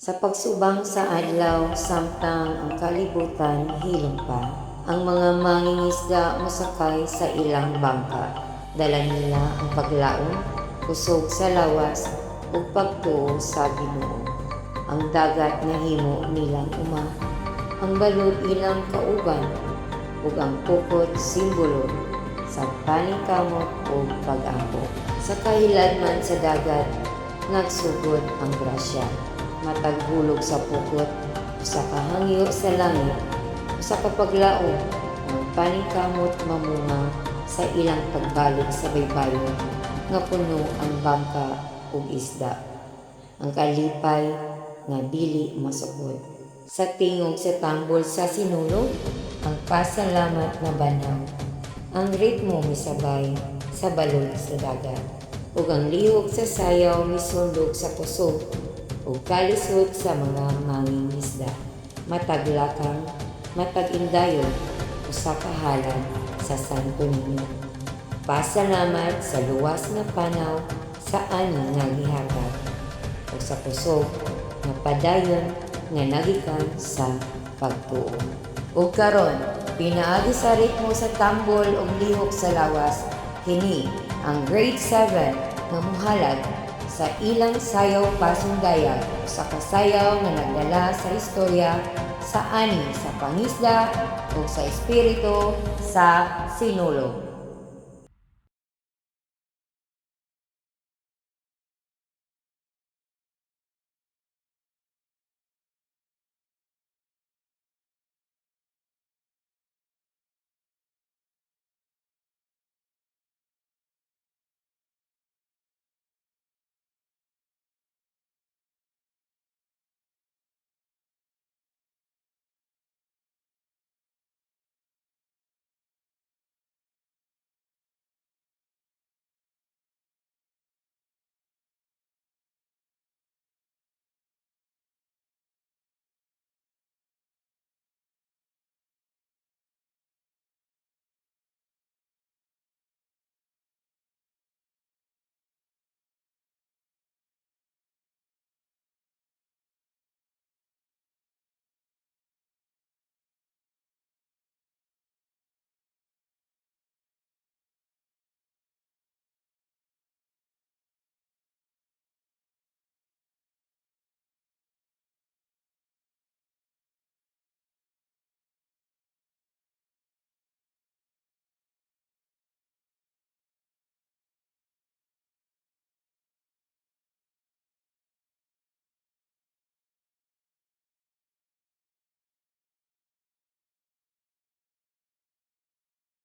Sa pagsubang sa adlaw samtang ang kalibutan hilom pa, ang mga mangingisda mosakay sa ilang bangka. Dala nila ang paglaom, kusog sa lawas ug pagtuo sa Ginoo. Ang dagat nahimo nilang uma, ang balod ilang kauban, ug ang pukot simbolo sa paningkamot ug pag-ampo. Sa kahiladman sa dagat, nagsugod ang grasya. Mataghulog sa pukot, usa ka hangyo sa langit, usa ka paglaom, ang paningkamot mamunga sa ilang pagbalik sa baybayon, nga puno ang bangka ug isda. Ang kalipay nga dili masukod. Sa tingog sa tambol sa sinulog, ang pasalamat na banaw. Ang ritmo misabay sa balod sa dagat, ug ang lihok sa sayaw misundog sa puso, ug kalisod sa mga mangingisda. Mataglakang, matag-indayon, usa ka halad sa Santo Niño. Pasalamat sa luwas nga panaw sa ani nga gihatag, o sa puso nga padayon nga nagikan sa pagtuo. Ug karon, pinaagi sa ritmo sa tambol ug lihok sa lawas, kini ang grade 7 nga muhalad sa ilang sayaw pasundayag, sa kasayaw nga nagdala sa istorya sa ani sa pangisda ug sa espiritu sa sinulog.